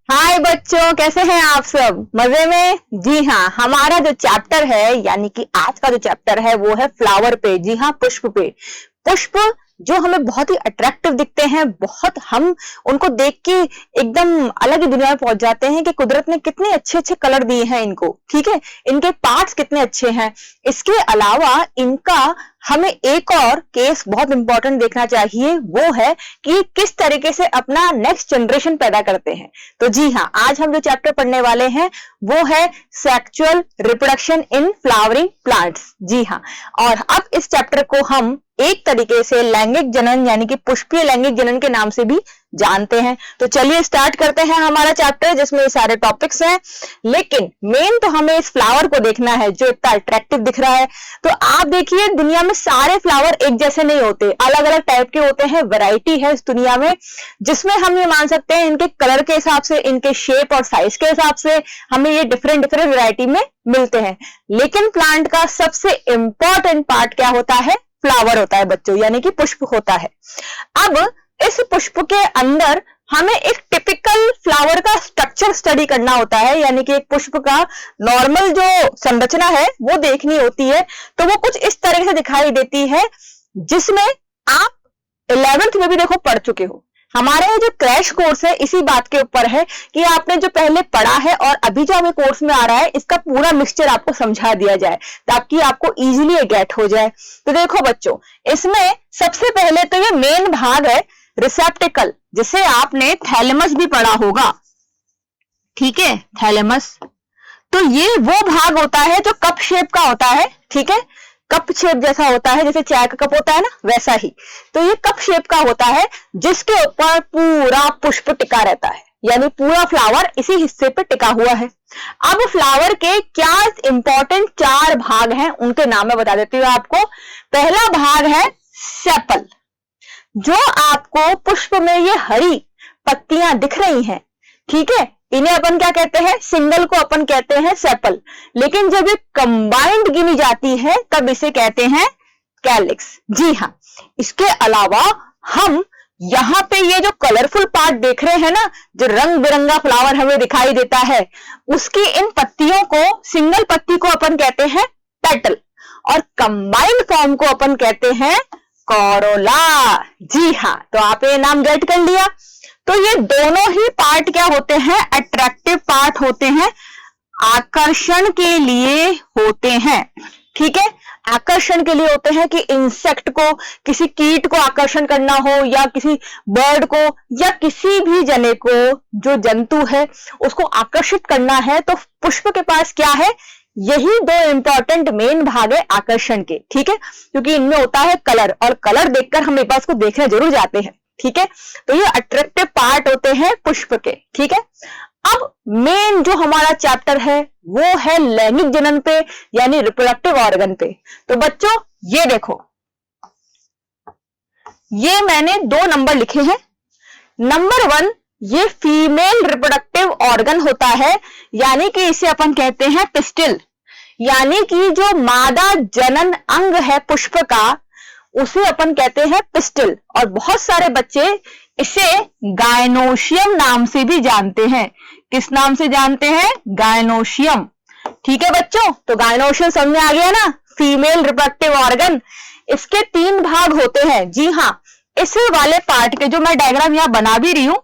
हाय बच्चों, कैसे हैं आप सब? मजे में? जी हाँ, हमारा जो चैप्टर है यानी कि आज का जो चैप्टर है वो है फ्लावर पे। जी हाँ, पुष्प पे। पुष्प जो हमें बहुत ही अट्रैक्टिव दिखते हैं, बहुत हम उनको देख के एकदम अलग ही दुनिया में पहुंच जाते हैं कि कुदरत ने कितने अच्छे अच्छे कलर दिए हैं इनको। ठीक है, इनके पार्ट्स कितने अच्छे हैं। इसके अलावा इनका हमें एक और केस बहुत इंपॉर्टेंट देखना चाहिए, वो है कि किस तरीके से अपना नेक्स्ट जनरेशन पैदा करते हैं। तो जी हाँ, आज हम जो चैप्टर पढ़ने वाले हैं वो है sexual reproduction in flowering plants. जी हाँ, और अब इस चैप्टर को हम एक तरीके से लैंगिक जनन यानी कि पुष्पीय लैंगिक जनन के नाम से भी जानते हैं। तो चलिए स्टार्ट करते हैं हमारा चैप्टर जिसमें ये सारे टॉपिक्स हैं। लेकिन मेन तो हमें इस फ्लावर को देखना है जो इतना अट्रैक्टिव दिख रहा है। तो आप देखिए, दुनिया में सारे फ्लावर एक जैसे नहीं होते, अलग अलग टाइप के होते हैं। वैरायटी है इस दुनिया में, जिसमें हम ये मान सकते हैं इनके कलर के हिसाब से, इनके शेप और साइज के हिसाब से हमें ये डिफरेंट डिफरेंट वैरायटी में मिलते हैं। लेकिन प्लांट का सबसे इंपॉर्टेंट पार्ट क्या होता है? फ्लावर होता है बच्चों, यानी कि पुष्प होता है। अब इस पुष्प के अंदर हमें एक टिपिकल फ्लावर का स्ट्रक्चर स्टडी करना होता है, यानी कि एक पुष्प का नॉर्मल जो संरचना है वो देखनी होती है। तो वो कुछ इस तरह से दिखाई देती है, जिसमें आप 11th में भी देखो पढ़ चुके हो। हमारे जो क्रैश कोर्स है इसी बात के ऊपर है कि आपने जो पहले पढ़ा है और अभी जो हमें कोर्स में आ रहा है, इसका पूरा मिक्सचर आपको समझा दिया जाए ताकि आपको इजीली गेट हो जाए। तो देखो बच्चों, इसमें सबसे पहले तो ये मेन भाग है रिसेप्टिकल, जिसे आपने थैलेमस भी पढ़ा होगा। ठीक है, थैलेमस। तो ये वो भाग होता है जो कप शेप का होता है। ठीक है, कप शेप जैसा होता है, जैसे चाय का कप होता है ना, वैसा ही। तो ये कप शेप का होता है जिसके ऊपर पूरा पुष्प टिका रहता है, यानी पूरा फ्लावर इसी हिस्से पे टिका हुआ है। अब फ्लावर के क्या इंपॉर्टेंट 4 भाग हैं, उनके नाम मैं बता देती हूँ आपको। पहला भाग है सेपल। जो आपको पुष्प में ये हरी पत्तियां दिख रही हैं, ठीक है, इन्हें अपन क्या कहते हैं? सिंगल को अपन कहते हैं सेपल। लेकिन जब ये कंबाइंड गिनी जाती है तब इसे कहते हैं कैलिक्स। जी हाँ, इसके अलावा हम यहां पे ये जो कलरफुल पार्ट देख रहे हैं ना, जो रंग बिरंगा फ्लावर हमें दिखाई देता है, उसकी इन पत्तियों को, सिंगल पत्ती को अपन कहते हैं पेटल, और कंबाइंड फॉर्म को अपन कहते हैं कोरोला। जी हाँ, तो आप ये नाम गेट कर लिया। तो ये दोनों ही पार्ट क्या होते हैं? अट्रैक्टिव पार्ट होते हैं, आकर्षण के लिए होते हैं। ठीक है, आकर्षण के लिए होते हैं कि इंसेक्ट को, किसी कीट को आकर्षण करना हो, या किसी बर्ड को, या किसी भी जने को, जो जंतु है उसको आकर्षित करना है, तो पुष्प के पास क्या है? यही 2 इंपॉर्टेंट मेन भाग है आकर्षण के। ठीक है, क्योंकि इनमें होता है कलर, और कलर देखकर हम एक बार उसको देखने जरूर जाते हैं। ठीक है, तो ये अट्रैक्टिव पार्ट होते हैं पुष्प के। ठीक है, अब मेन जो हमारा चैप्टर है वो है लैंगिक जनन पे, यानी रिप्रोडक्टिव ऑर्गन पे। तो बच्चों ये देखो, ये मैंने 2 नंबर लिखे हैं। नंबर 1, ये फीमेल रिप्रोडक्टिव ऑर्गन होता है, यानी कि इसे अपन कहते हैं पिस्टिल, यानी कि जो मादा जनन अंग है पुष्प का, उसे अपन कहते हैं पिस्टिल। और बहुत सारे बच्चे इसे गायनोशियम नाम से भी जानते हैं। किस नाम से जानते हैं? गायनोशियम। ठीक है बच्चों, तो गायनोशियम समझ में आ गया ना, फीमेल रिप्रोडक्टिव ऑर्गन। इसके 3 भाग होते हैं। जी हाँ, इस वाले पार्ट के जो मैं डायग्राम यहां बना भी रही हूं,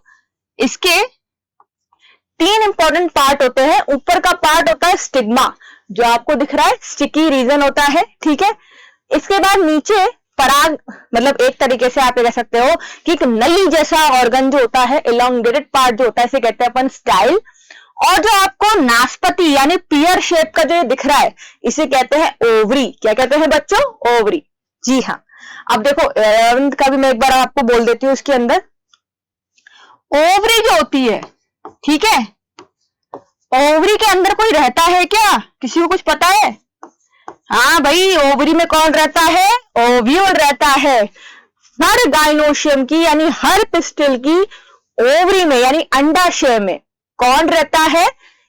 इसके 3 इंपॉर्टेंट पार्ट होते हैं। ऊपर का पार्ट होता है स्टिग्मा, जो आपको दिख रहा है, स्टिकी रीजन होता है। ठीक है, इसके बाद नीचे पराग, मतलब एक तरीके से आप कह सकते हो कि एक नली जैसा ऑर्गन जो होता है, इलोंगेटेड पार्ट जो होता है, इसे कहते हैं अपन स्टाइल। और जो आपको नाशपति यानी पियर शेप का जो दिख रहा है, इसे कहते हैं ओवरी। क्या कहते हैं बच्चों? ओवरी। जी हाँ, अब देखो 11th का भी मैं एक बार आपको बोल देती हूँ। इसके अंदर ओवरी जो होती है, ठीक है, ओवरी के अंदर कोई रहता है क्या? किसी को कुछ पता है? हाँ भाई, ओवरी में कौन रहता है? ओव्यूल रहता है। हर गायनोशियम की, यानी हर पिस्टिल की ओवरी में, यानी अंडाशय में कौन रहता है?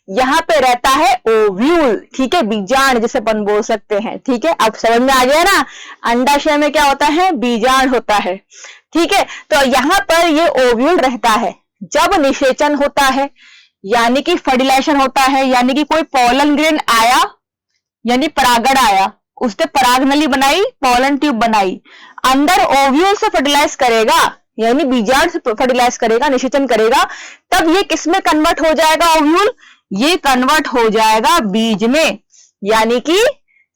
यहां पे रहता है ओव्यूल। ठीक है, बीजांड जिसे अपन बोल सकते हैं। ठीक है, अब समझ में आ गया ना, अंडाशय में क्या होता है? बीजांड होता है। ठीक है, तो यहां पर ये ओव्यूल रहता है। जब निषेचन होता है, यानी कि फर्टिलाइजेशन होता है, यानी कि कोई पॉलन ग्रेन आया, यानी परागण आया, उसने पराग नली बनाई, पॉलन ट्यूब बनाई, अंदर ओव्यूल से फर्टिलाइज करेगा, यानी बीजांड से फर्टिलाइज करेगा, निषेचन करेगा, तब ये किसमें कन्वर्ट हो जाएगा ओव्यूल? ये कन्वर्ट हो जाएगा बीज में, यानी कि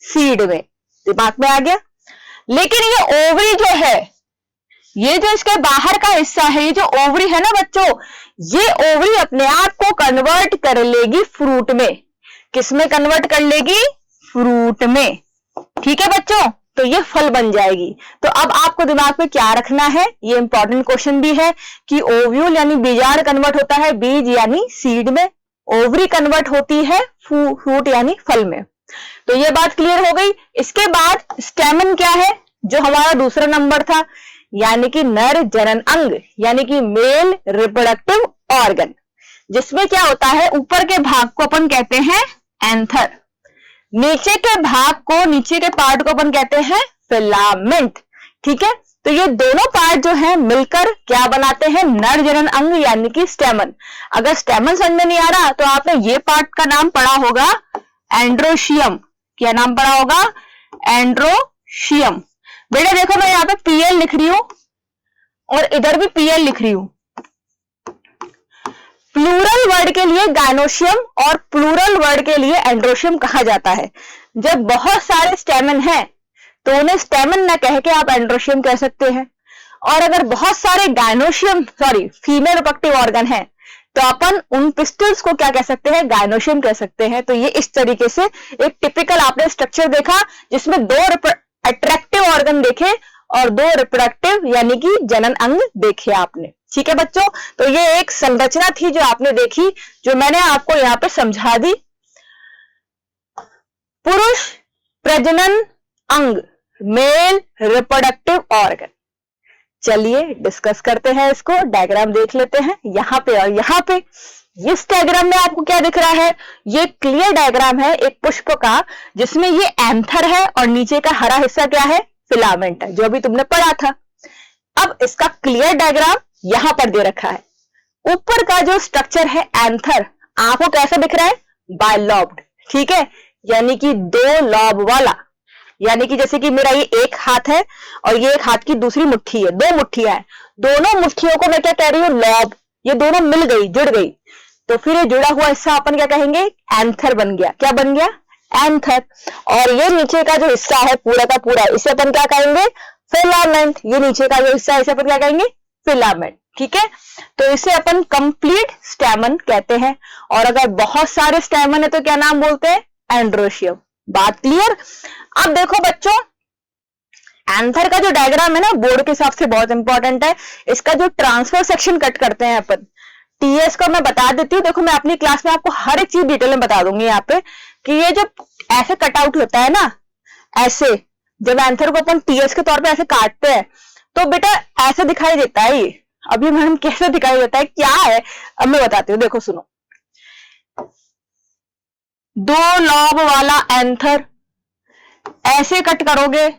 सीड में। दिमाग में आ गया? लेकिन ये ओवरी जो है, ये जो इसके बाहर का हिस्सा है, ये जो ओवरी है ना बच्चों, ये ओवरी अपने आप को कन्वर्ट कर लेगी फ्रूट में। किसमें कन्वर्ट कर लेगी? फ्रूट में। ठीक है बच्चों, तो ये फल बन जाएगी। तो अब आपको दिमाग में क्या रखना है, ये इंपॉर्टेंट क्वेश्चन भी है कि ओव्यूल यानी बीजांड कन्वर्ट होता है बीज यानी सीड में, ओवरी कन्वर्ट होती है फ्रूट यानी फल में। तो ये बात क्लियर हो गई। इसके बाद स्टेमन क्या है, जो हमारा दूसरा नंबर था, यानी कि नर जनन अंग, यानी कि मेल रिप्रोडक्टिव ऑर्गन, जिसमें क्या होता है, ऊपर के भाग को अपन कहते हैं एंथर, नीचे के भाग को, नीचे के पार्ट को अपन कहते हैं फिलामेंट। ठीक है, तो ये दोनों पार्ट जो है मिलकर क्या बनाते हैं? नर जनन अंग यानी कि स्टेमन। अगर स्टेमन समझ में नहीं आ रहा तो आपने ये पार्ट का नाम पढ़ा होगा एंड्रोशियम। क्या नाम पढ़ा होगा? एंड्रोशियम। बेटा देखो, मैं यहाँ पे पीएल लिख रही हूं और इधर भी पीएल लिख रही हूं। प्लूरल वर्ड के लिए गायनोशियम और प्लूरल वर्ड के लिए एंड्रोशियम कहा जाता है। जब बहुत सारे स्टेमन हैं तो उन्हें स्टेमन न कह के आप एंड्रोशियम कह सकते हैं, और अगर बहुत सारे गायनोशियम फीमेल रिप्रोडक्टिव ऑर्गन है तो अपन उन पिस्टल्स को क्या कह सकते हैं? गायनोशियम कह सकते हैं। तो ये इस तरीके से एक टिपिकल आपने स्ट्रक्चर देखा, जिसमें दो अट्रैक्टिव ऑर्गन देखे और दो रिप्रोडक्टिव यानी कि जनन अंग देखे आपने। ठीक है बच्चों, तो ये एक संरचना थी जो आपने देखी, जो मैंने आपको यहाँ पे समझा दी। पुरुष प्रजनन अंग, मेल रिप्रोडक्टिव ऑर्गन। चलिए डिस्कस करते हैं इसको, डायग्राम देख लेते हैं यहाँ पे और यहाँ पे। इस डायग्राम में आपको क्या दिख रहा है? ये क्लियर डायग्राम है एक पुष्प का, जिसमें ये एंथर है और नीचे का हरा हिस्सा क्या है? फिलामेंट है, जो अभी तुमने पढ़ा था। अब इसका क्लियर डायग्राम यहां पर दे रखा है। ऊपर का जो स्ट्रक्चर है एंथर, आपको कैसा दिख रहा है? बाइलॉब्ड। ठीक है, यानी कि दो लॉब वाला, यानी कि जैसे कि मेरा ये एक हाथ है और ये एक हाथ की दूसरी मुट्ठी है, दो मुट्ठियां हैं, दोनों मुट्ठियों को मैं क्या कह रही हूं? लॉब। ये दोनों मिल गई, जुड़ गई, तो फिर ये जुड़ा हुआ हिस्सा अपन क्या कहेंगे? एंथर बन गया। क्या बन गया? एंथर। और ये नीचे का जो हिस्सा है पूरा का पूरा, इसे अपन क्या कहेंगे? फिलामेंट। ये नीचे का जो हिस्सा है इसे अपन क्या कहेंगे? फिलामेंट। ठीक है, तो इसे अपन कंप्लीट स्टेमन कहते हैं, और अगर बहुत सारे स्टेमन है तो क्या नाम बोलते हैं? एंड्रोशियम। बात क्लियर? अब देखो बच्चों, एंथर का जो डायग्राम है ना, बोर्ड के हिसाब से बहुत इंपॉर्टेंट है। इसका जो ट्रांसफर सेक्शन कट करते हैं अपन, टीएस का मैं बता देती हूँ। देखो, मैं अपनी क्लास में आपको हर एक चीज डिटेल में बता दूंगी यहाँ पे, कि ये जो ऐसे कटआउट होता है ना, ऐसे जब एंथर को अपन टीएस के तौर पे ऐसे काटते हैं तो बेटा ऐसे दिखाई देता है। ये अभी मैडम कैसे दिखाई देता है, क्या है, अब मैं बताती हूँ। देखो सुनो, दो लॉब वाला एंथर ऐसे कट करोगे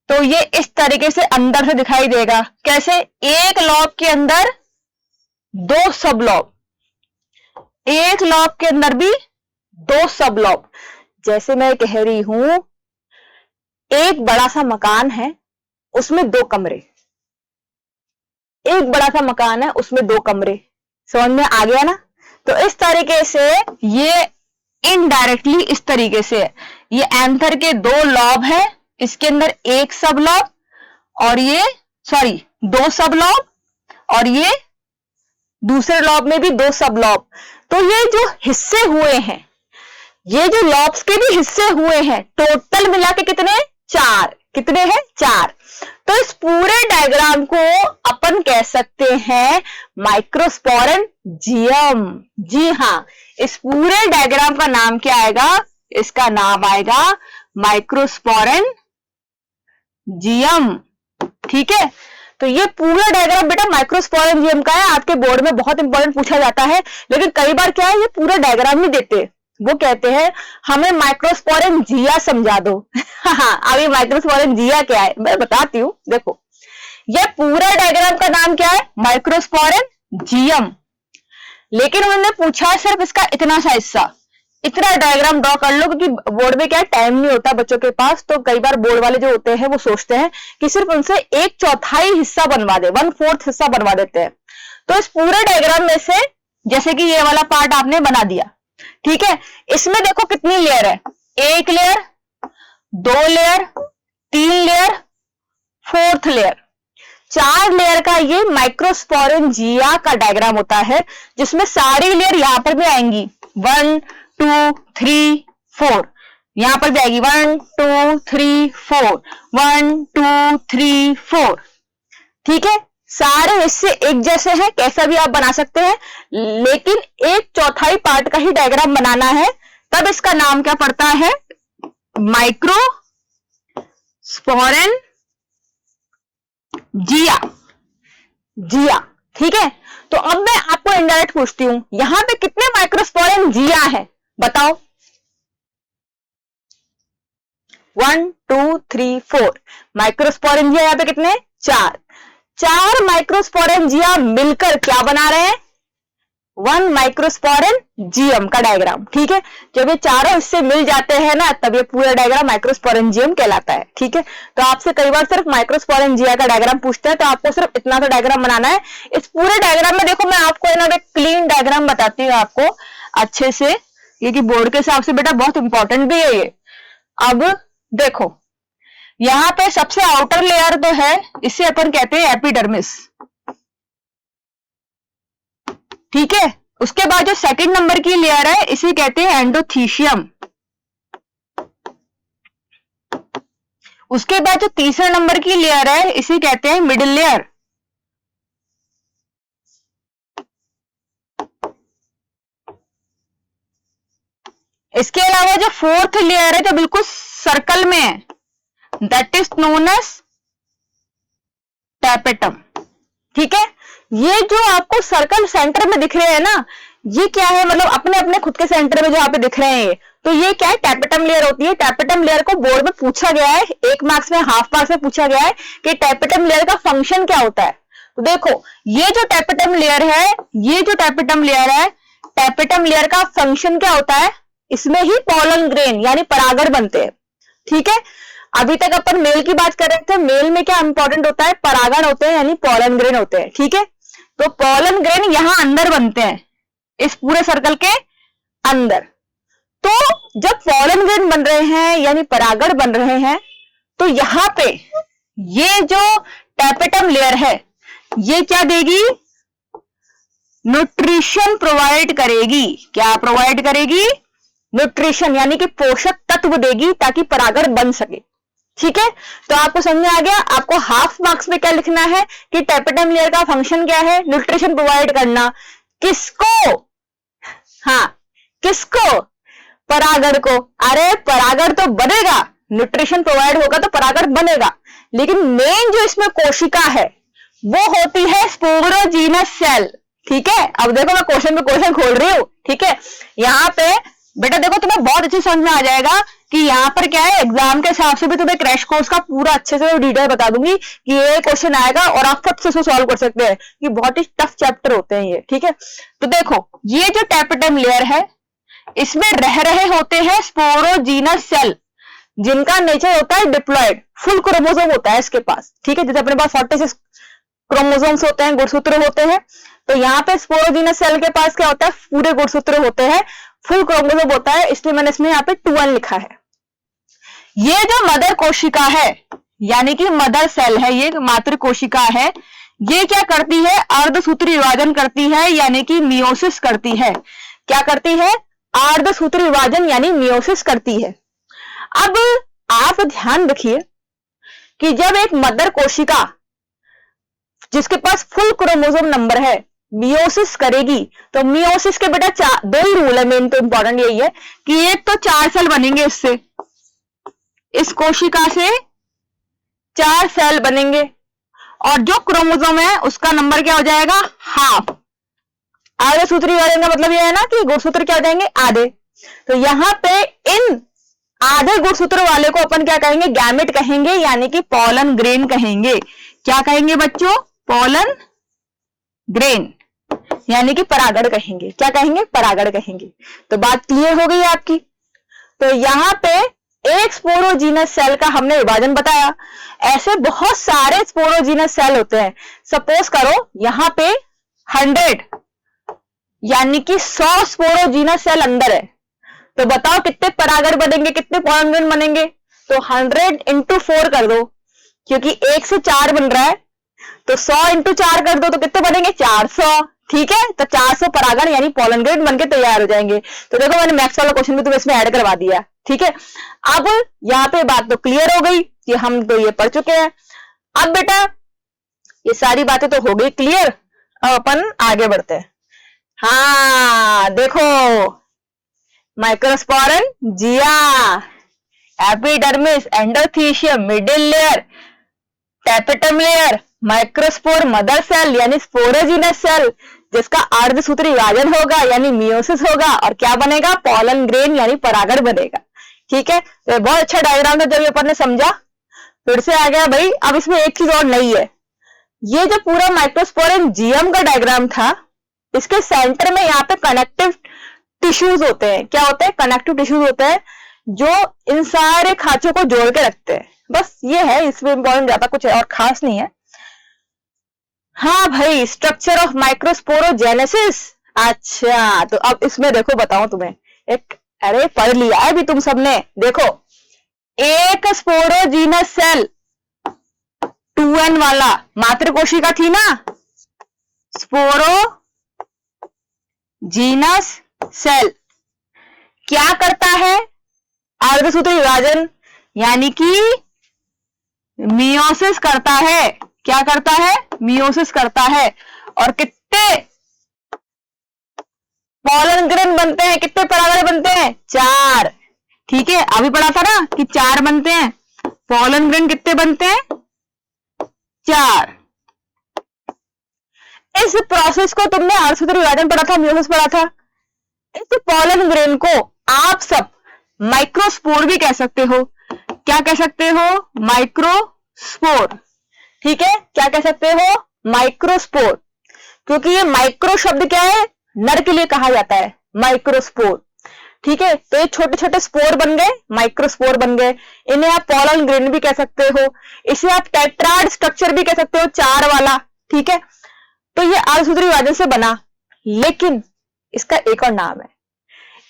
तो ये इस तरीके से अंदर से दिखाई देगा। कैसे? एक लॉब के अंदर दो सब लॉब, एक लॉब के अंदर भी दो सब लॉब। जैसे मैं कह रही हूं, एक बड़ा सा मकान है, उसमें दो कमरे, एक बड़ा सा मकान है उसमें दो कमरे। समझ में आ गया ना? तो इस तरीके से ये इनडायरेक्टली इस तरीके से, ये एंथर के दो लॉब है, इसके अंदर एक सब लॉब और ये दो सब लॉब, और ये दूसरे लॉब में भी दो सब लॉब। तो ये जो हिस्से हुए हैं, ये जो लॉब्स के भी हिस्से हुए हैं, टोटल मिला के कितने? 4। कितने हैं? 4। तो इस पूरे डायग्राम को अपन कह सकते हैं माइक्रोस्पोरेंजियम। जी हां, इस पूरे डायग्राम का नाम क्या आएगा? इसका नाम आएगा माइक्रोस्पोरेंजियम। ठीक है, तो ये पूरा डायग्राम बेटा माइक्रोस्पोरेंजियम का है। आपके बोर्ड में बहुत इंपॉर्टेंट पूछा जाता है, लेकिन कई बार क्या है, ये पूरा डायग्राम नहीं देते, वो कहते हैं हमें माइक्रोस्पोरेंजिया समझा दो। अभी माइक्रोस्पोरेंजिया क्या है मैं बताती हूं। देखो, ये पूरा डायग्राम का नाम क्या है? माइक्रोस्पोरेंजियम। लेकिन उन्होंने पूछा सिर्फ इसका इतना सा हिस्सा, इतना डायग्राम ड्रॉ कर लो, क्योंकि बोर्ड में क्या टाइम नहीं होता बच्चों के पास, तो कई बार बोर्ड वाले जो होते हैं वो सोचते हैं कि सिर्फ उनसे 1/4 हिस्सा बनवा दे, 1/4 हिस्सा बनवा देते हैं। तो इस पूरे डायग्राम में से जैसे कि ये वाला पार्ट आपने बना दिया, ठीक है, इसमें देखो कितनी लेयर है, 1 layer, 2 layer, 3 layer, 4th layer, 4 layer का ये माइक्रोस्पोरेंजिया का डायग्राम होता है, जिसमें सारी लेयर यहां पर भी आएंगी, 1 2 3 4, यहां पर भी आएगी 1 2 3 4, 1 2 3 4, ठीक है। सारे हिस्से एक जैसे हैं, कैसा भी आप बना सकते हैं, लेकिन 1/4 पार्ट का ही डायग्राम बनाना है, तब इसका नाम क्या पड़ता है, माइक्रोस्पोरेंजिया, जिया, ठीक है। तो अब मैं आपको इनडायरेक्ट पूछती हूं, यहां पे कितने माइक्रोस्पोरेंजिया है, बताओ। 1 2 3 4 माइक्रोस्पोरेंजिया यहां पे कितने, 4 माइक्रोस्पोरेंजिया मिलकर क्या बना रहे हैं, 1 माइक्रोस्पोरेंजियम का डायग्राम, ठीक है। जब ये चारों हिस्से मिल जाते हैं ना, तब ये पूरा डायग्राम माइक्रोस्पोरेंजियम कहलाता है, ठीक है। तो आपसे कई बार सिर्फ माइक्रोस्पोरेंजिया का डायग्राम पूछते हैं, तो आपको सिर्फ इतना सा डायग्राम बनाना है। इस पूरे डायग्राम में देखो, मैं आपको ना एक क्लीन डायग्राम बताती हूँ आपको अच्छे से, ये कि बोर्ड के हिसाब से बेटा बहुत इंपॉर्टेंट भी है ये। अब देखो, यहां पे सबसे आउटर लेयर तो है, इसे अपन कहते हैं एपिडर्मिस, ठीक है। उसके बाद जो सेकंड नंबर की लेयर है, इसे कहते हैं एंडोथीशियम। उसके बाद जो तीसरे नंबर की लेयर है, इसे कहते हैं मिडिल लेयर। इसके अलावा जो 4th लेयर है, जो बिल्कुल सर्कल में है, that is known as tapetum, ठीक है। ये जो आपको सर्कल सेंटर में दिख रहे हैं ना, ये क्या है, मतलब अपने अपने खुद के सेंटर में जो यहाँ पे दिख रहे हैं, तो ये क्या है, टैपेटम लेयर होती है। टैपेटम लेयर को बोर्ड में पूछा गया है, 1 मार्क्स में, हाफ मार्क्स में पूछा गया है कि टैपेटम लेयर का फंक्शन क्या होता है। तो देखो, ये जो टैपेटम लेयर है, ये जो टैपेटम लेयर है, टैपेटम लेयर का फंक्शन क्या होता है, इसमें ही पॉलन ग्रेन यानी परागण बनते हैं, ठीक है। अभी तक अपन मेल की बात कर रहे थे, मेल में क्या इंपॉर्टेंट होता है, परागण होते हैं यानी पॉलन ग्रेन होते हैं, ठीक है। तो पॉलन ग्रेन यहां अंदर बनते हैं, इस पूरे सर्कल के अंदर। तो जब पॉलन ग्रेन बन रहे हैं यानी परागण बन रहे हैं, तो यहां पे ये जो टैपेटम लेयर है, ये क्या देगी, न्यूट्रिशन प्रोवाइड करेगी। क्या प्रोवाइड करेगी, न्यूट्रिशन यानी कि पोषक तत्व देगी, ताकि परागण बन सके, ठीक है। तो आपको समझ में आ गया। आपको हाफ मार्क्स में क्या लिखना है कि टैपेटम लेयर का फंक्शन क्या है, न्यूट्रिशन प्रोवाइड करना। किसको, हाँ किसको, परागण को। अरे परागण तो बनेगा, न्यूट्रिशन प्रोवाइड होगा तो परागण बनेगा, लेकिन मेन जो इसमें कोशिका है वो होती है स्पोरोजीनस सेल, ठीक है। अब देखो, मैं क्वेश्चन पे क्वेश्चन खोल रही हूं, ठीक है। यहाँ पे बेटा देखो, तुम्हें बहुत अच्छे समझ में आ जाएगा कि यहाँ पर क्या है, एग्जाम के हिसाब से भी तुम्हें क्रैश कोर्स का पूरा अच्छे से डिटेल बता दूंगी कि ये क्वेश्चन आएगा और आप फट से सॉल्व कर सकते हैं, कि बहुत ही टफ चैप्टर होते हैं ये, ठीक है। तो देखो, ये जो टैपेटम लेयर है, इसमें रह रहे होते हैं स्पोरोजीनस सेल, जिनका नेचर होता है डिप्लॉयड, फुल क्रोमोसोम होता है इसके पास, ठीक है। जैसे अपने पास 46 क्रोमोसोम्स होते हैं, गुणसूत्र होते हैं, तो यहाँ पे स्पोरोजीनस सेल के पास क्या होता है, पूरे गुणसूत्र होते हैं, फुल क्रोमोसोम होता है, इसलिए मैंने इसमें यहाँ पे 2n लिखा है। ये जो मदर कोशिका है, यानी कि मदर सेल है, ये मातृ कोशिका है, ये क्या करती है, अर्धसूत्री विभाजन करती है, यानी कि मियोसिस करती है। क्या करती है, अर्धसूत्री विभाजन यानी मियोसिस करती है। अब आप ध्यान रखिए कि जब एक मदर कोशिका जिसके पास फुल क्रोमोसोम नंबर है मियोसिस करेगी, तो मियोसिस के बेटा 2 ही रूल है, मेन तो इंपॉर्टेंट यही है कि एक तो 4 सेल बनेंगे, इससे, इस कोशिका से 4 सेल बनेंगे, और जो क्रोमोसोम है उसका नंबर क्या हो जाएगा, हाफ। आधे सूत्री विभाजन का मतलब यह है ना कि गुणसूत्र क्या हो जाएंगे, आधे। तो यहां पे इन आधे गुणसूत्र वाले को अपन क्या कहेंगे, गैमेट कहेंगे, यानी कि पॉलन ग्रेन कहेंगे। क्या कहेंगे बच्चों, पॉलन ग्रेन, यानी कि परागण कहेंगे। क्या कहेंगे? परागण कहेंगे। तो बात क्लियर हो गई आपकी। तो यहाँ पे एक स्पोरोजीनस सेल का हमने विभाजन बताया। ऐसे बहुत सारे स्पोरोजीनस सेल होते हैं। सपोज करो यहाँ पे 100 यानी कि 100 स्पोरोजीनस सेल अंदर है, तो बताओ कितने परागण बनेंगे, कितने पॉलन ग्रेन बनेंगे? तो 100 इंटू 4 कर दो, क्योंकि 1 से 4 बन रहा है, तो 100 इंटू 4 कर दो तो कितने बनेंगे? 400। ठीक है, तो 400 परागण यानी पॉलन ग्रेन बनके तैयार हो जाएंगे। तो देखो मैंने मैथ्स वाला क्वेश्चन भी तुम्हें इसमें ऐड करवा दिया। ठीक है, अब यहाँ पे बात तो क्लियर हो गई कि हम तो ये पढ़ चुके हैं। अब बेटा ये सारी बातें तो हो गई क्लियर, अब अपन आगे बढ़ते हैं। हाँ देखो, microsporangia, epidermis, endothecium, middle layer, tapetum layer, microspore, mother cell यानी स्पोरोजीनस सेल जिसका अर्धसूत्री विभाजन होगा यानी मियोसिस होगा, और क्या बनेगा? पॉलन ग्रेन यानी परागण बनेगा। ठीक है, तो बहुत अच्छा डायग्राम था जब ये अपन ने समझा। फिर से आ गया भाई। अब इसमें एक चीज और नई है, ये जो पूरा माइक्रोस्पोरन जियम का डायग्राम था, इसके सेंटर में यहाँ पे कनेक्टिव टिश्यूज होते हैं। क्या होते हैं? कनेक्टिव टिश्यूज होते हैं जो इन सारे खांचों को जोड़ के रखते हैं। बस ये है, इसमें इंपॉर्टेंट ज्यादा कुछ और खास नहीं है। हाँ भाई, स्ट्रक्चर ऑफ माइक्रोस्पोरोजेनेसिस। अच्छा, तो अब इसमें देखो बताऊं तुम्हें एक, अरे पढ़ लिया है भी तुम सबने। देखो, एक स्पोरोजीनस सेल 2n वाला मातृ कोशिका थी ना, स्पोरोजीनस सेल क्या करता है? अर्धसूत्री विभाजन यानी कि मियोसिस करता है। क्या करता है? मियोसिस करता है। और कितने पॉलन ग्रेन बनते हैं, कितने परागण बनते हैं? 4। ठीक है, अभी पढ़ा था ना कि 4 बनते हैं। पॉलन ग्रेन कितने बनते हैं? 4। इस प्रोसेस को तुमने अर्धसूत्री विभाजन पढ़ा था, मियोसिस पढ़ा था। इस पॉलन ग्रेन को आप सब माइक्रोस्पोर भी कह सकते हो। क्या कह सकते हो? माइक्रोस्पोर। ठीक है, क्या कह सकते हो? माइक्रोस्पोर, क्योंकि ये माइक्रो शब्द क्या है? नर के लिए कहा जाता है, माइक्रोस्पोर। ठीक है, तो ये छोटे छोटे स्पोर बन गए, माइक्रोस्पोर बन गए। इन्हें आप पॉलन ग्रेन भी कह सकते हो। इसे आप टेट्राड स्ट्रक्चर भी कह सकते हो, 4 वाला। ठीक है, तो ये अर्धसूत्री विभाजन से बना, लेकिन इसका एक और नाम है।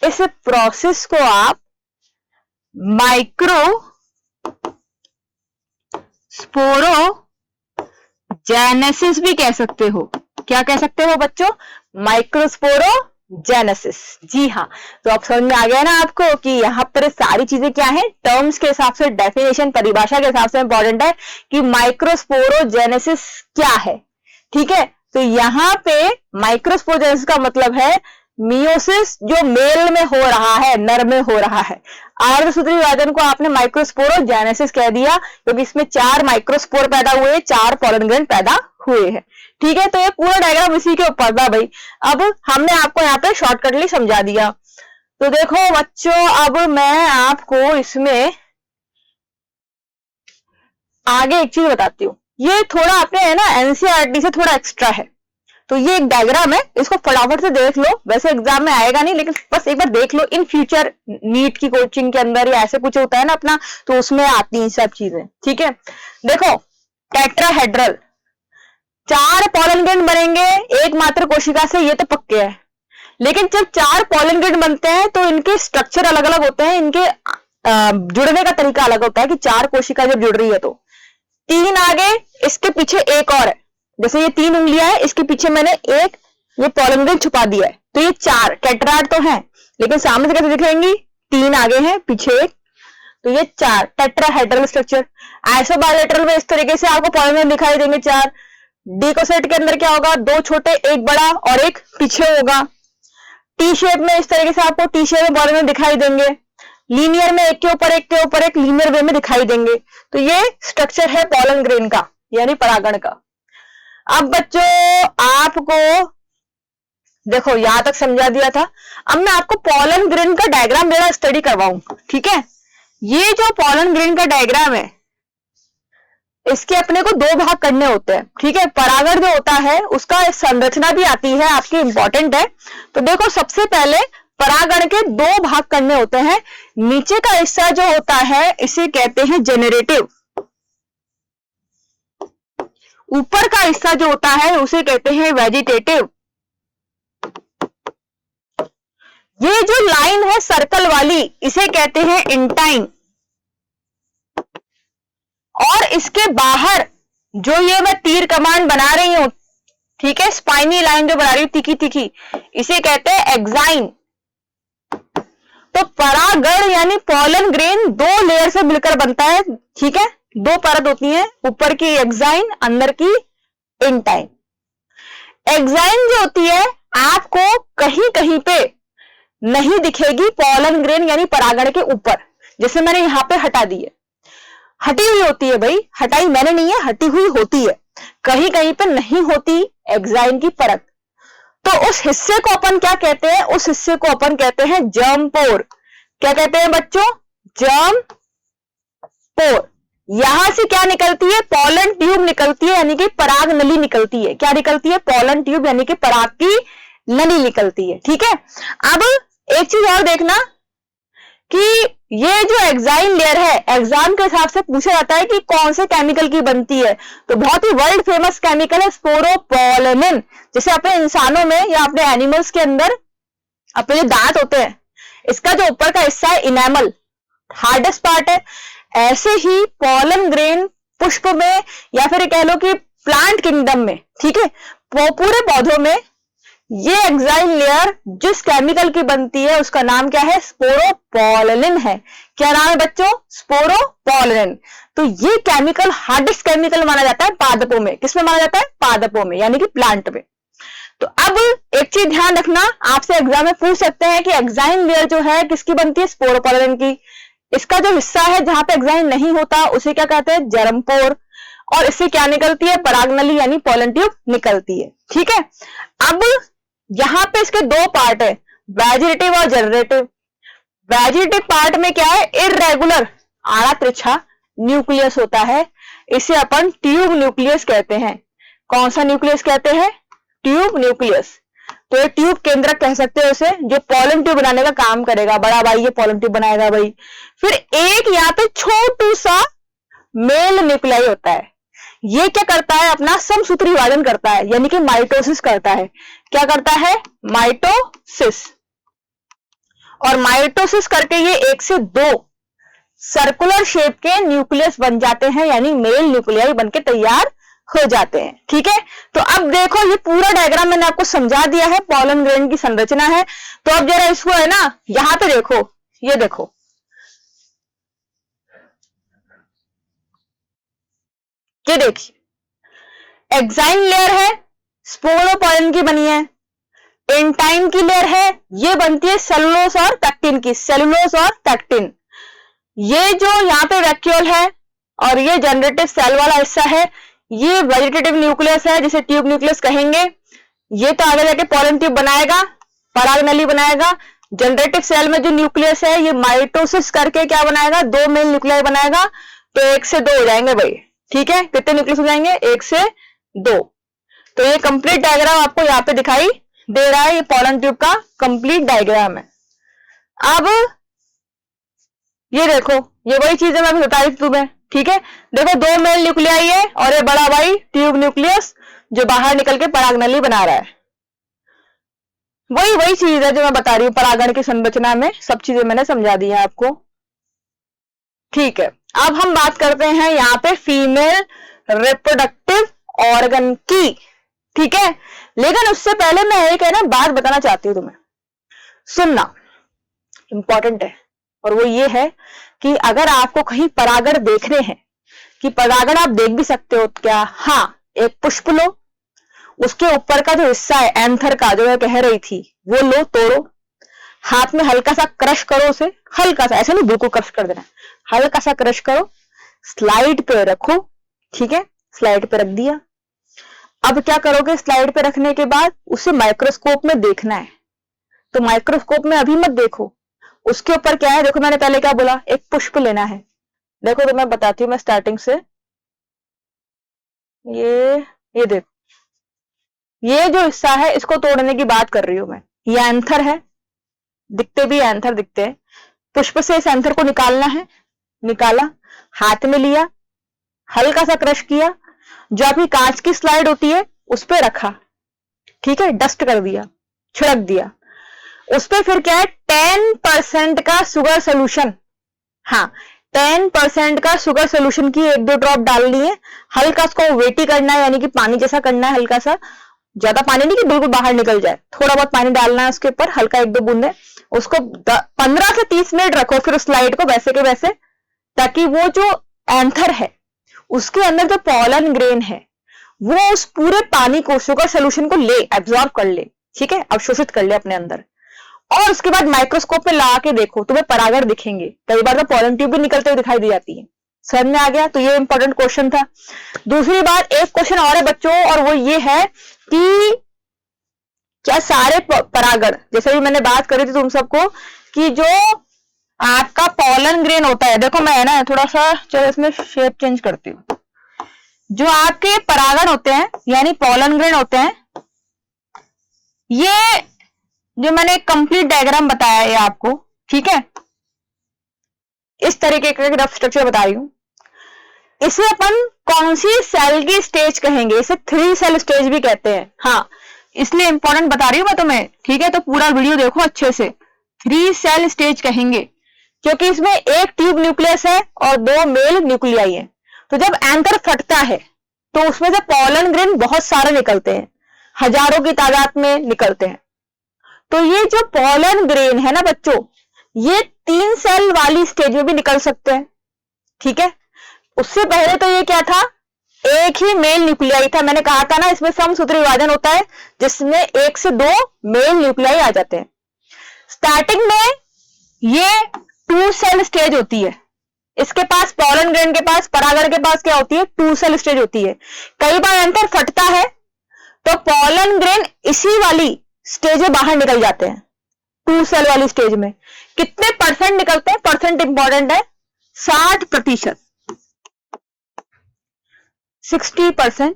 इस प्रोसेस को आप माइक्रोस्पोरोजेनेसिस भी कह सकते हो। क्या कह सकते हो बच्चों? माइक्रोस्पोरोजेनेसिस। जी हाँ, तो अब समझ में आ गया ना आपको कि यहाँ पर सारी चीजें क्या है, टर्म्स के हिसाब से, डेफिनेशन, परिभाषा के हिसाब से इंपॉर्टेंट है कि माइक्रोस्पोरोजेनेसिस क्या है। ठीक है, तो यहाँ पे माइक्रोस्पोरोजेनेसिस का मतलब है मियोसिस जो मेल में हो रहा है, नर में हो रहा है। अर्धसूत्री विभाजन को आपने माइक्रोस्पोरोजेनेसिस कह दिया क्योंकि इसमें 4 माइक्रोस्पोर पैदा हुए, 4 पॉलन ग्रेन पैदा हुए हैं। ठीक है, तो ये पूरा डायग्राम इसी के ऊपर था भाई। अब हमने आपको यहाँ पे शॉर्टकटली समझा दिया। तो देखो बच्चों, अब मैं आपको इसमें आगे एक चीज बताती हूँ। ये थोड़ा आपने है ना एनसीईआरटी से थोड़ा एक्स्ट्रा है। तो ये एक डायग्राम है, इसको फटाफट से देख लो। वैसे एग्जाम में आएगा नहीं, लेकिन बस एक बार देख लो। इन फ्यूचर नीट की कोचिंग के अंदर या ऐसे कुछ होता है ना अपना, तो उसमें आती हैं सब चीजें। ठीक है, देखो टेट्राहेड्रल 4 पॉलन ग्रेन बनेंगे एक मात्र कोशिका से, ये तो पक्के है। लेकिन जब 4 पॉलन ग्रेन बनते हैं तो इनके स्ट्रक्चर अलग अलग होते हैं, इनके जुड़ने का तरीका अलग होता है कि 4 कोशिका जब जुड़ रही है तो 3 आगे, इसके पीछे एक और है। जैसे ये 3 उंगलियां है, इसके पीछे मैंने एक ये पॉलन ग्रेन छुपा दिया है, तो ये 4 टेट्राड तो है, लेकिन सामने से कैसे दिखेंगी? 3 आगे हैं, पीछे एक, तो ये 4 टेट्राहेड्रल स्ट्रक्चर। आइसोबायलेटरल में इस तरीके से आपको पॉलन ग्रेन दिखाई देंगे 4। डिकोसेट के अंदर क्या होगा? 2 छोटे, एक बड़ा और एक पीछे होगा। टी शेप में इस तरीके से आपको टी शेप में पॉलन ग्रेन दिखाई देंगे। लीनियर में एक के ऊपर एक के ऊपर एक लीनियर वे में दिखाई देंगे। तो ये स्ट्रक्चर है पॉलन ग्रेन का, यानी परागण का। अब बच्चों आपको देखो यहां तक समझा दिया था। अब मैं आपको पॉलन ग्रेन का डायग्राम मेरा स्टडी करवाऊं। ठीक है, ये जो पॉलन ग्रेन का डायग्राम है, इसके अपने को दो भाग करने होते हैं, ठीक है। परागण जो होता है उसका संरचना भी आती है आपकी, इंपॉर्टेंट है। तो देखो सबसे पहले परागण के दो भाग करने होते हैं। नीचे का हिस्सा जो होता है इसे कहते हैं जेनरेटिव, ऊपर का हिस्सा जो होता है उसे कहते हैं वेजिटेटिव। ये जो लाइन है सर्कल वाली इसे कहते हैं इंटाइन, और इसके बाहर जो ये मैं तीर कमान बना रही हूं, ठीक है, स्पाइनी लाइन जो बना रही हूं तीखी तीखी, इसे कहते हैं एक्साइन। तो परागण यानी पॉलन ग्रेन दो लेयर से मिलकर बनता है, ठीक है, दो परत होती है, ऊपर की एक्साइन, अंदर की इंटाइन। एक्साइन जो होती है आपको कहीं कहीं पे नहीं दिखेगी पॉलन ग्रेन यानी परागण के ऊपर, जैसे मैंने यहां पे हटा दी है, हटी हुई होती है भाई, हटाई मैंने नहीं है, हटी हुई होती है, कहीं कहीं पे नहीं होती एक्साइन की परत। तो उस हिस्से को अपन क्या कहते हैं, उस हिस्से को अपन कहते हैं जर्म पोर। क्या कहते हैं बच्चों, जर्म पोर। यहां से क्या निकलती है, पॉलन ट्यूब निकलती है, यानी कि पराग नली निकलती है। क्या निकलती है, पॉलन ट्यूब यानी कि पराग की नली निकलती है, ठीक है। अब एक चीज और देखना कि ये जो एक्साइन लेयर है, एग्जाम के हिसाब से पूछा जाता है कि कौन से केमिकल की बनती है, तो बहुत ही वर्ल्ड फेमस केमिकल है स्पोरोपोलेनिन। जैसे अपने इंसानों में या अपने एनिमल्स के अंदर अपने जो दांत होते हैं, इसका जो ऊपर का हिस्सा है इनेमल, हार्डेस्ट पार्ट है, ऐसे ही पॉलन ग्रेन पुष्प में या फिर कह लो कि प्लांट किंगडम में, ठीक है, पूरे पौधों में ये एक्साइन लेयर जिस केमिकल की बनती है उसका नाम क्या है, स्पोरोपोलेनिन है। क्या नाम है बच्चों, स्पोरोपोलेनिन। तो ये केमिकल हार्डेस्ट केमिकल माना जाता है पादपों में। किसमें माना जाता है, पादपों में, यानी कि प्लांट में। तो अब एक चीज ध्यान रखना, आपसे एग्जाम में पूछ सकते हैं कि एक्साइन लेयर जो है किसकी बनती है, स्पोरोपोलेनिन की। इसका जो हिस्सा है जहां पे एक्साइन नहीं होता उसे क्या कहते हैं, जर्म पोर, और इससे क्या निकलती है, परागनली यानी पॉलन ट्यूब निकलती है, ठीक है। अब यहां पे इसके दो पार्ट है, वेजिटेटिव और जनरेटिव। वेजिटेटिव पार्ट में क्या है, इररेगुलर आड़ा तिरछा न्यूक्लियस होता है, इसे अपन ट्यूब न्यूक्लियस कहते हैं। कौन सा न्यूक्लियस कहते हैं, ट्यूब न्यूक्लियस। तो ये ट्यूब केंद्रक कह सकते हो उसे, जो पॉलन ट्यूब बनाने का काम करेगा, बड़ा भाई ये पॉलन ट्यूब बनाएगा भाई। फिर एक यहाँ पे छोटू सा मेल न्यूक्लियाई होता है, ये क्या करता है, अपना समसूत्री विभाजन करता है, यानी कि माइटोसिस करता है। क्या करता है, माइटोसिस। और माइटोसिस करके ये 1 से 2 सर्कुलर शेप के न्यूक्लियस बन जाते हैं, यानी मेल न्यूक्लियाई बनके तैयार हो जाते हैं, ठीक है। तो अब देखो ये पूरा डायग्राम मैंने आपको समझा दिया है, पॉलन ग्रेन की संरचना है। तो अब जरा इसको है ना यहां पे देखो, ये देखो, ये देखिए एक्साइन लेयर है, स्पोरोपोलेनिन की बनी है। इंटाइन की लेयर है, ये बनती है सेलुलोज और पैक्टिन की, सेलुलोज और पैक्टिन। ये जो यहाँ पे वैक्यूल है और ये जनरेटिव सेल वाला हिस्सा है, ये वेजिटेटिव न्यूक्लियस है, जिसे ट्यूब न्यूक्लियस कहेंगे। ये तो आगे जाके पॉलन ट्यूब बनाएगा, परागनली बनाएगा। जनरेटिव सेल में जो न्यूक्लियस है ये माइटोसिस करके क्या बनाएगा, 2 मेल न्यूक्लियाई बनाएगा। तो 1 से 2 हो जाएंगे भाई, ठीक है। कितने न्यूक्लियस हो जाएंगे, 1 से 2। तो ये कंप्लीट डायग्राम आपको यहाँ पे दिखाई दे रहा है, ये पॉलन ट्यूब का कंप्लीट डायग्राम है। अब ये देखो, ये वही चीज है मैं बता रही थी तुम्हें, ठीक है। देखो 2 मेल न्यूक्लियाई है और ये बड़ा भाई ट्यूब न्यूक्लियस जो बाहर निकल के परागनली बना रहा है। वही चीज है जो मैं बता रही हूँ, परागण की संरचना में सब चीजें मैंने समझा दी है आपको, ठीक है। अब हम बात करते हैं यहाँ पे फीमेल रिप्रोडक्टिव ऑर्गन की, ठीक है। लेकिन उससे पहले मैं एक है ना बात बताना चाहती हूँ तुम्हें, सुनना इंपॉर्टेंट है। और वो ये है कि अगर आपको कहीं परागण देखने हैं, कि परागण आप देख भी सकते हो क्या, हाँ, एक पुष्प लो, उसके ऊपर का जो हिस्सा है एंथर का, जो मैं कह रही थी, वो लो, तोड़ो, हाथ में हल्का सा क्रश करो उसे, हल्का सा, ऐसे नहीं बिल्कुल क्रश कर देना, हल्का सा क्रश करो, स्लाइड पे रखो, ठीक है। स्लाइड पे रख दिया। अब क्या करोगे, स्लाइड पे रखने के बाद उसे माइक्रोस्कोप में देखना है। तो माइक्रोस्कोप में अभी मत देखो, उसके ऊपर क्या है, देखो मैंने पहले क्या बोला, एक पुष्प लेना है। देखो तो मैं बताती हूँ, मैं स्टार्टिंग से ये देख, ये जो हिस्सा है इसको तोड़ने की बात कर रही हूं मैं। ये एंथर है, दिखते भी एंथर दिखते हैं। पुष्प से इस एंथर को निकालना है, निकाला, हाथ में लिया, हल्का सा क्रश किया, जो आपकी कांच की स्लाइड होती है उस पर रखा, ठीक है, डस्ट कर दिया, छिड़क दिया। उस पर फिर क्या है, 10% का शुगर सोल्यूशन, हाँ 10% का शुगर सोल्यूशन की 1-2 ड्रॉप डालनी है। हल्का उसको वेटी करना है, यानी कि पानी जैसा करना है, हल्का सा, ज्यादा पानी नहीं कि बिल्कुल बाहर निकल जाए, थोड़ा बहुत पानी डालना है उसके ऊपर, हल्का 1-2 बूंदे। उसको 15 से 30 मिनट रखो फिर उस स्लाइड को वैसे के वैसे, ताकि वो जो एंथर है उसके अंदर जो पॉलन ग्रेन है वो उस पूरे पानी को, शुगर सोल्यूशन को ले, एब्जॉर्ब कर ले, ठीक है, अवशोषित कर ले अपने अंदर। और उसके बाद माइक्रोस्कोप में ला के देखो, तुम्हें परागण दिखेंगे। कई बार तो पॉलन ट्यूब भी निकलते हुए दिखाई दी जाती है। समझ में आ गया? तो ये इंपॉर्टेंट क्वेश्चन था। दूसरी बात, एक क्वेश्चन और है बच्चों, और वो ये है कि क्या सारे परागण, जैसे भी मैंने बात करी थी तुम सबको कि जो आपका पॉलन ग्रेन होता है, देखो मैं ना थोड़ा सा, चलो इसमें शेप चेंज करती हूँ। जो आपके परागण होते हैं यानी पॉलन ग्रेन होते हैं, ये जो मैंने कंप्लीट डायग्राम बताया है आपको, ठीक है, इस तरीके का रफ स्ट्रक्चर बता रही हूं। इसे अपन कौन सी सेल की स्टेज कहेंगे? इसे 3 सेल स्टेज भी कहते हैं। हाँ, इसलिए इंपॉर्टेंट बता रही हूं मैं तुम्हें, ठीक है, तो पूरा वीडियो देखो अच्छे से। 3 सेल स्टेज कहेंगे क्योंकि इसमें एक ट्यूब न्यूक्लियस है और 2 मेल न्यूक्लियाई है। तो जब एंथर फटता है तो उसमें से पॉलन ग्रेन बहुत सारे निकलते हैं, हजारों की तादाद में निकलते हैं। तो ये जो पॉलन ग्रेन है ना बच्चों, ये 3 सेल वाली स्टेज में भी निकल सकते हैं, ठीक है। उससे पहले तो ये क्या था, एक ही मेल न्यूक्लियाई था। मैंने कहा था ना इसमें समसूत्री विभाजन होता है जिसमें 1 से 2 मेल न्यूक्लियाई आ जाते हैं। स्टार्टिंग में ये 2 सेल स्टेज होती है। इसके पास, पॉलन ग्रेन के पास, परागण के पास क्या होती है, 2 सेल स्टेज होती है। कई बार एंथर फटता है तो पॉलन ग्रेन इसी वाली स्टेज में बाहर निकल जाते हैं। 2 सेल वाली स्टेज में कितने परसेंट निकलते हैं, परसेंट इंपॉर्टेंट है, 60%, 60%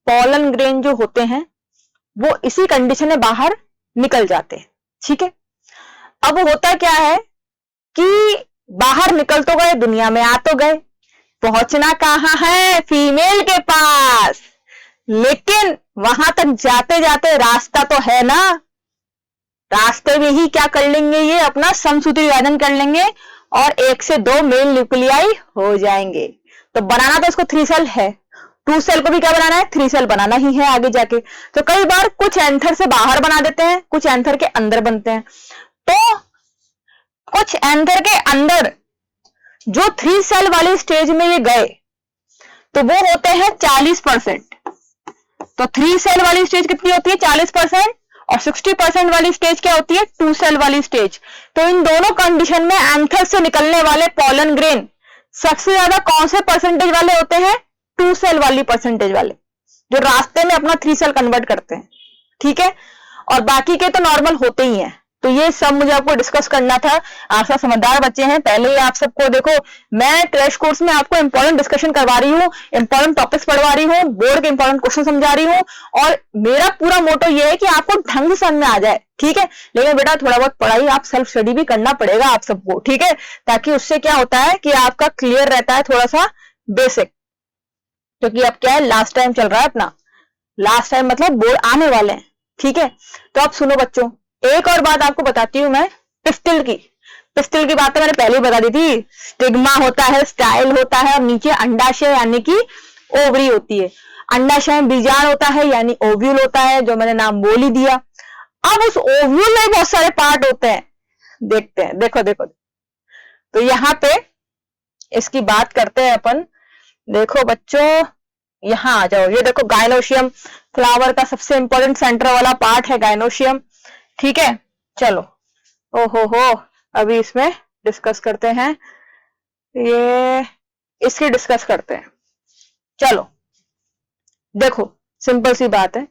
पॉलन ग्रेन जो होते हैं वो इसी कंडीशन में बाहर निकल जाते हैं, ठीक है। अब होता क्या है कि बाहर निकल तो गए, दुनिया में आ तो गए, पहुंचना कहां है, फीमेल के पास, लेकिन वहां तक जाते जाते रास्ता तो है ना, रास्ते में ही क्या कर लेंगे, ये अपना समसूत्री विभाजन कर लेंगे और 1 से 2 मेल न्यूक्लियाई हो जाएंगे। तो बनाना तो इसको 3 सेल है, 2 सेल को भी क्या बनाना है, 3 सेल बनाना ही है आगे जाके। तो कई बार कुछ एंथर से बाहर बना देते हैं, कुछ एंथर के अंदर बनते हैं। तो कुछ एंथर के अंदर जो 3 सेल वाली स्टेज में ये गए तो वो होते हैं 40%। तो 3 सेल वाली स्टेज कितनी होती है, 40%, और 60% वाली स्टेज क्या होती है, 2 सेल वाली स्टेज। तो इन दोनों कंडीशन में एंथर से निकलने वाले पॉलन ग्रेन सबसे ज्यादा कौन से परसेंटेज वाले होते हैं, 2 सेल वाली परसेंटेज वाले, जो रास्ते में अपना 3 सेल कन्वर्ट करते हैं, ठीक है। और बाकी के तो नॉर्मल होते ही हैं। तो ये सब मुझे आपको डिस्कस करना था। आप सब समझदार बच्चे हैं, पहले ही आप सबको देखो, मैं क्रैश कोर्स में आपको इंपॉर्टेंट डिस्कशन करवा रही हूँ, इंपॉर्टेंट टॉपिक्स पढ़वा रही हूँ, बोर्ड के इंपॉर्टेंट क्वेश्चन समझा रही हूँ, और मेरा पूरा मोटो ये है कि आपको ढंग से समझ में आ जाए, ठीक है। लेकिन बेटा थोड़ा बहुत पढ़ाई आप सेल्फ स्टडी भी करना पड़ेगा आप सबको, ठीक है, ताकि उससे क्या होता है कि आपका क्लियर रहता है थोड़ा सा बेसिक। क्योंकि अब क्या है, लास्ट टाइम चल रहा है अपना, लास्ट टाइम मतलब बोर्ड आने वाले हैं, ठीक है। तो अब सुनो बच्चों, एक और बात आपको बताती हूं मैं, पिस्टिल की। पिस्टिल की बात तो मैंने पहले ही बता दी थी। स्टिग्मा होता है, स्टाइल होता है, और नीचे अंडाशय यानी कि ओवरी होती है। अंडाशय में बीजाण होता है यानी ओव्यूल होता है, जो मैंने नाम बोल ही दिया। अब उस ओव्यूल में बहुत सारे पार्ट होते हैं, देखते हैं, देखो देखो। तो यहां पे इसकी बात करते हैं अपन। देखो बच्चों, यहां आ जाओ, ये देखो गायनोशियम, फ्लावर का सबसे इंपॉर्टेंट सेंटर वाला पार्ट है गायनोशियम, ठीक है। चलो, ओहो हो, अभी इसमें डिस्कस करते हैं, ये इसकी डिस्कस करते हैं। चलो देखो, सिंपल सी बात है,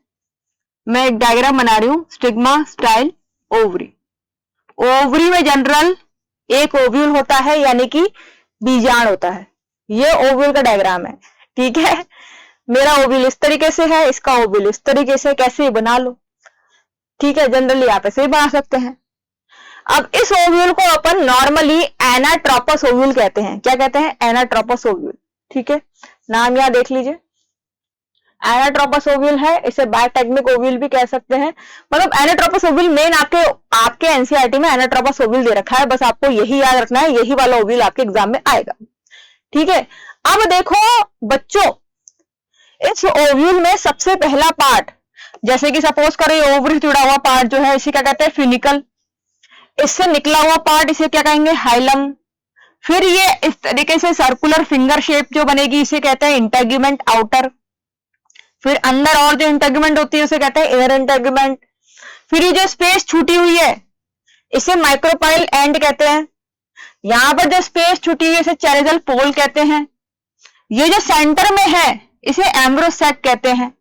मैं एक डायग्राम बना रही हूं, स्टिग्मा, स्टाइल, ओवरी। ओवरी में जनरल एक ओव्यूल होता है यानी कि बीजांड होता है, ये ओव्यूल का डायग्राम है, ठीक है। मेरा ओव्यूल इस तरीके से है, इसका ओव्यूल इस तरीके से, कैसे बना लो, ठीक है, जनरली आप ऐसे ही बना सकते हैं। अब इस ओव्यूल को अपन नॉर्मली एनाट्रोपस ओव्यूल कहते हैं। क्या कहते हैं? एनाट्रोपस ओव्यूल, ठीक है, नाम यहां देख लीजिए, एनाट्रोपस ओव्यूल है, इसे बायोटेक्निक ओव्यूल भी कह सकते हैं। मतलब एनाट्रोपस ओव्यूल मेन आपके एनसीईआरटी में एनाट्रोपस ओव्यूल दे रखा है, बस आपको यही याद रखना है, यही वाला ओव्यूल आपके एग्जाम में आएगा, ठीक है। अब देखो बच्चों, इस ओव्यूल में सबसे पहला पार्ट, जैसे कि सपोज करो ये ओवरी जुड़ा हुआ पार्ट जो है इसे क्या कहते हैं? फ्यूनिकल। इससे निकला हुआ पार्ट इसे क्या कहेंगे? हाइलम। फिर ये इस तरीके से सर्कुलर फिंगर शेप जो बनेगी इसे कहते हैं इंटेगुमेंट आउटर। फिर अंदर और जो इंटेगुमेंट होती है उसे कहते हैं इनर इंटेगुमेंट। फिर ये जो स्पेस छूटी हुई है इसे माइक्रोपाइल एंड कहते हैं। यहां पर जो स्पेस छूटी हुई है इसे चैरिजल पोल कहते हैं। ये जो सेंटर में है इसे एम्ब्रोसैक कहते हैं।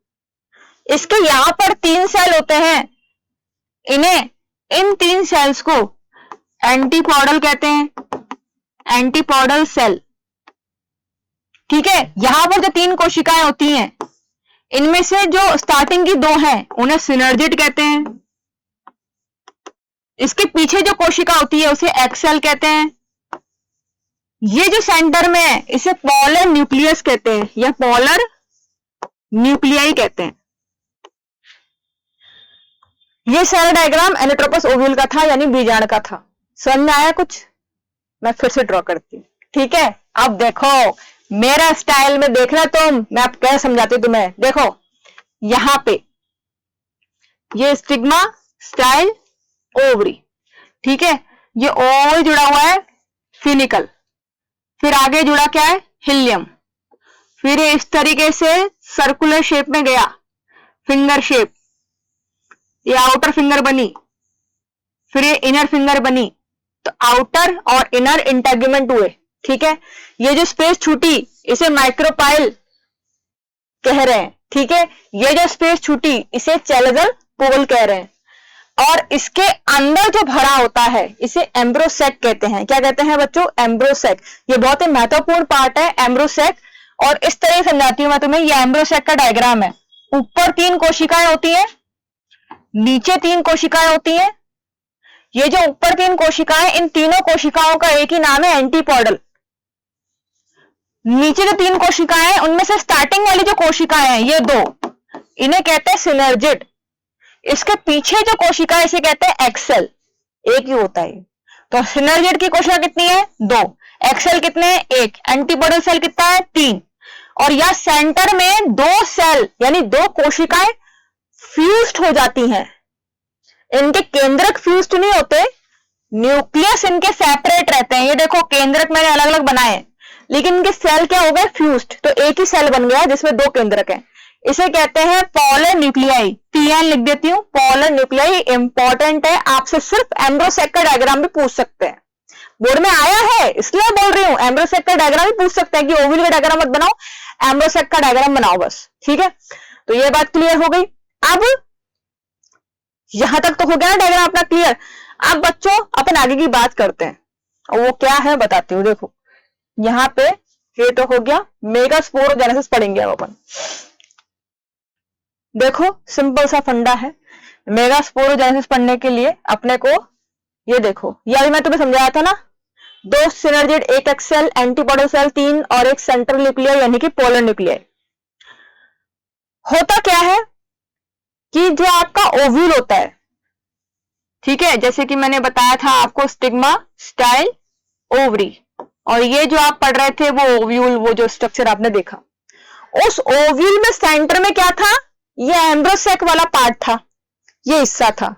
इसके यहां पर 3 सेल होते हैं, इन 3 सेल्स को एंटीपोडल कहते हैं, एंटीपोडल सेल, ठीक है। यहां पर जो 3 कोशिकाएं होती हैं इनमें से जो स्टार्टिंग की 2 हैं उन्हें सिनर्जिड कहते हैं। इसके पीछे जो कोशिका होती है उसे एक्सेल कहते हैं। ये जो सेंटर में है इसे पोलर न्यूक्लियस कहते हैं या पोलर न्यूक्लियाई कहते हैं। ये सेल डायग्राम एनाट्रोपस ओव्यूल का था, यानी बीजांड का था। समझ में आया कुछ? मैं फिर से ड्रॉ करती हूँ, ठीक है। अब देखो मेरा स्टाइल में देखना तुम, मैं अब क्या समझाती हूँ तुम्हें। देखो यहां पे ये स्टिग्मा, स्टाइल, ओवरी, ठीक है। ये ओवरी जुड़ा हुआ है फिनिकल, फिर आगे जुड़ा क्या है? हिलियम। फिर ये इस तरीके से सर्कुलर शेप में गया, फिंगर शेप, ये आउटर फिंगर बनी, फिर ये इनर फिंगर बनी, तो आउटर और इनर इंटेगुमेंट हुए, ठीक है। ये जो स्पेस छूटी इसे माइक्रोपाइल कह रहे हैं, ठीक है। ये जो स्पेस छूटी इसे चैरिजल पोल कह रहे हैं। और इसके अंदर जो भरा होता है इसे एम्ब्रोसैक कहते हैं। क्या कहते हैं बच्चों? एम्ब्रोसैक। ये बहुत ही महत्वपूर्ण पार्ट है एम्ब्रोसैक। और इस तरह से समझाती हूं मैं तुम्हें, ये एम्ब्रोसैक का डायग्राम है। ऊपर 3 कोशिकाएं होती है, नीचे 3 कोशिकाएं होती हैं। ये जो ऊपर 3 कोशिकाएं, इन तीनों कोशिकाओं का एक ही नाम है एंटीपोडल। नीचे जो 3 कोशिकाएं हैं उनमें से स्टार्टिंग वाली जो कोशिकाएं हैं ये 2, इन्हें कहते हैं सिनर्जिड। इसके पीछे जो कोशिका इसे कहते हैं एक्सेल, एक ही होता है। तो सिनर्जिड की कोशिका कितनी है? 2। एक्सेल कितने हैं? 1। एंटीपोडल सेल कितना है? 3। और यह सेंटर में 2 सेल यानी 2 कोशिकाएं फ्यूज्ड हो जाती हैं। इनके केंद्रक फ्यूज्ड नहीं होते, न्यूक्लियस इनके सेपरेट रहते हैं। ये देखो केंद्रक मैंने अलग अलग बनाए हैं, लेकिन इनके सेल क्या हो गए? फ्यूज्ड। तो एक ही सेल बन गया जिसमें 2 केंद्रक हैं। इसे कहते हैं पोलर न्यूक्लियाई। PN लिख देती हूं, पोलर न्यूक्लियाई इंपॉर्टेंट है। आपसे सिर्फ एम्ब्रोसैक का डायग्राम भी पूछ सकते हैं, बोर्ड में आया है इसलिए बोल रही हूं। एम्ब्रोसैक का डायग्राम भी पूछ सकते हैं कि ओवल का डायग्राम मत बनाओ, एम्ब्रोसैक का डायग्राम बनाओ बस, ठीक है। तो ये बात क्लियर हो गई। अब यहां तक तो हो गया डायग्राम अपना क्लियर। अब बच्चों अपन आगे की बात करते हैं, और वो क्या है बताती हूँ। देखो यहां पे ये तो हो गया, मेगास्पोरोजेनेसिस पढ़ेंगे अब अपन। देखो सिंपल सा फंडा है। मेगास्पोरोजेनेसिस पढ़ने के लिए अपने को ये देखो, ये अभी मैं तुम्हें समझाया था ना, 2 सिनर्जिड, 1 एक्सेल, एंटीपोडल सेल 3 और 1 सेंट्रल न्यूक्लियर यानी कि पोलर न्यूक्लियर। होता क्या है कि जो आपका ओव्यूल होता है, ठीक है, जैसे कि मैंने बताया था आपको स्टिग्मा, स्टाइल, ओवरी, और ये जो आप पढ़ रहे थे वो ओव्यूल, वो जो स्ट्रक्चर आपने देखा, उस ओव्यूल में सेंटर में क्या था? ये एम्ब्रोसैक वाला पार्ट था, ये हिस्सा था।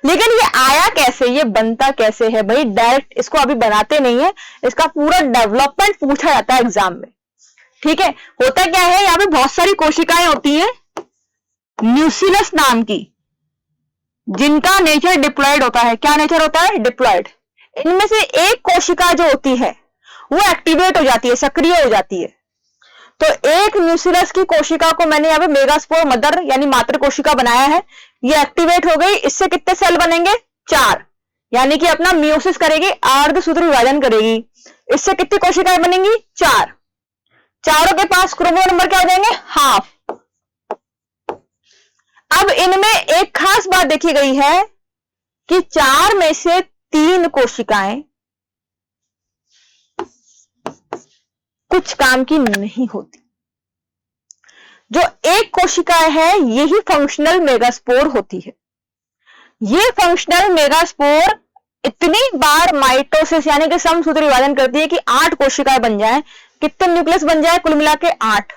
लेकिन ये आया कैसे, ये बनता कैसे है भाई? डायरेक्ट इसको अभी बनाते नहीं है, इसका पूरा डेवलपमेंट पूछा जाता है एग्जाम में, ठीक है। होता क्या है, यहाँ पे बहुत सारी कोशिकाएं होती हैं न्यूसिलस नाम की, जिनका नेचर डिप्लॉयड होता है। क्या नेचर होता है? डिप्लॉयड। इनमें से एक कोशिका जो होती है वो एक्टिवेट हो जाती है, सक्रिय हो जाती है। तो एक न्यूसिलस की कोशिका को मैंने यहाँ पे मेगास्पोर मदर यानी मातृ कोशिका बनाया है। ये एक्टिवेट हो गई, इससे कितने सेल बनेंगे? 4, यानी कि अपना मियोसिस करेगी, अर्धसूत्र विभाजन करेगी। इससे कितनी कोशिकाएं बनेंगी? 4। चारों के पास क्रोमोसोम नंबर क्या हो जाएंगे, हाफ। अब इनमें एक खास बात देखी गई है कि 4 में से 3 कोशिकाएं कुछ काम की नहीं होती। जो एक कोशिका है यही फंक्शनल मेगास्पोर होती है। ये फंक्शनल मेगास्पोर इतनी बार माइटोसिस यानी कि समसूत्री विभाजन करती है कि 8 कोशिकाएं बन जाए। कितने न्यूक्लियस बन जाए, कुल मिला के 8।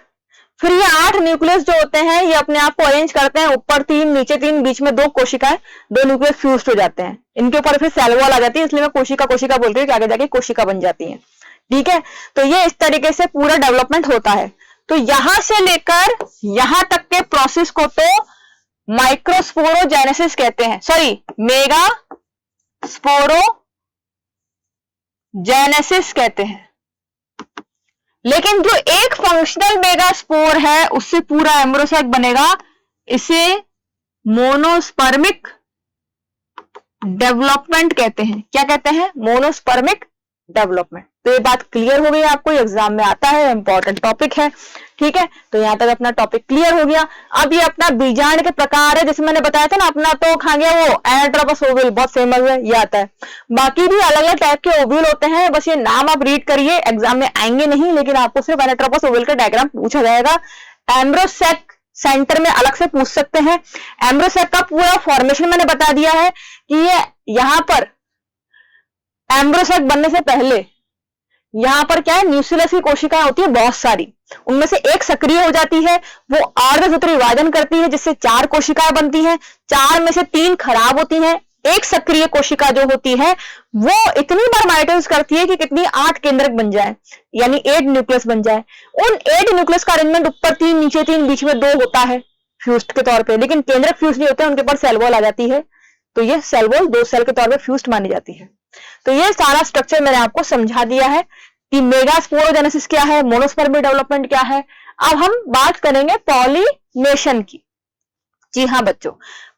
फिर ये 8 न्यूक्लियस जो होते हैं ये अपने आप को अरेंज करते हैं, ऊपर 3 नीचे 3 बीच में 2 कोशिकाएं, 2 न्यूक्लियस फ्यूज्ड हो जाते हैं। इनके ऊपर फिर सेल वॉल आ जाती है, इसलिए मैं कोशिका कोशिका बोल रही हूँ कि आगे जाके कोशिका बन जाती है। ठीक है, तो ये इस तरीके से पूरा डेवलपमेंट होता है। तो यहां से लेकर यहां तक के प्रोसेस को तो माइक्रोस्पोरोजेनेसिस कहते हैं, सॉरी मेगा स्पोरोजेनेसिस कहते हैं। लेकिन जो एक फंक्शनल मेगास्पोर है उससे पूरा एम्ब्रोसाइक बनेगा, इसे मोनोस्पर्मिक डेवलपमेंट कहते हैं। क्या कहते हैं, मोनोस्पर्मिक डेवलपमेंट। तो ये बात क्लियर हो गई आपको, एग्जाम में आता है, इंपॉर्टेंट टॉपिक है। ठीक है, तो यहां तक अपना टॉपिक क्लियर हो गया। अब ये अपना बीजांड के प्रकार है, जैसे मैंने बताया था ना, अपना तो खा गया वो एनाट्रोपस ओविल, बहुत फेमस है, ये आता है। बाकी भी अलग अलग टाइप के ओविल होते हैं, बस ये नाम आप रीड करिए, एग्जाम में आएंगे नहीं, लेकिन आपको सिर्फ एनाट्रोपस ओविल का डायग्राम पूछा जाएगा। एम्ब्रोसैक सेंटर में अलग से पूछ सकते हैं। एम्ब्रोसैक का पूरा फॉर्मेशन मैंने बता दिया है कि ये यहां पर एम्ब्रोसैक बनने से पहले यहां पर क्या है, न्यूक्लियस की कोशिकाएं होती है बहुत सारी, उनमें से एक सक्रिय हो जाती है, वो अर्धसूत्री विभाजन करती है जिससे 4 कोशिकाएं बनती हैं। 4 में से 3 खराब होती हैं। एक सक्रिय कोशिका जो होती है वो इतनी बार माइटोसिस करती है कि कितनी 8 केंद्रक बन जाए, यानी 8 न्यूक्लियस बन जाए। उन 8 न्यूक्लियस का अरेंजमेंट ऊपर 3 नीचे 3 बीच में 2 होता है फ्यूज्ड के तौर पे, लेकिन केंद्रक फ्यूज नहीं होते, उनके ऊपर सेल वॉल आ जाती है, तो ये सेल वॉल 2 सेल के तौर पे फ्यूज्ड मानी जाती है। तो ये सारा स्ट्रक्चर मैंने आपको समझा दिया है कि मेगास्पोरोजेनेसिस क्या है, मोनोस्पर्मिक डेवलपमेंट क्या है। अब हम बात करेंगे पॉलिनेशन की। जी हाँ बच्चों,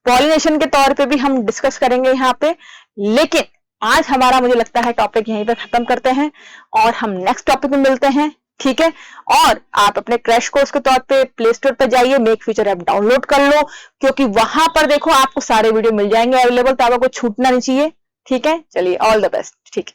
पॉलिनेशन के तौर पे भी हम डिस्कस करेंगे यहाँ पे, लेकिन आज हमारा मुझे लगता है टॉपिक यहीं पे खत्म करते हैं और हम नेक्स्ट टॉपिक में मिलते हैं। ठीक है, और आप अपने क्रैश कोर्स के तौर पे प्ले स्टोर पे जाइए, मेक फ्यूचर ऐप डाउनलोड कर लो, क्योंकि वहां पर देखो आपको सारे वीडियो मिल जाएंगे अवेलेबल, तो आपको कुछ छूटना नहीं चाहिए। ठीक है, चलिए ऑल द बेस्ट। ठीक है।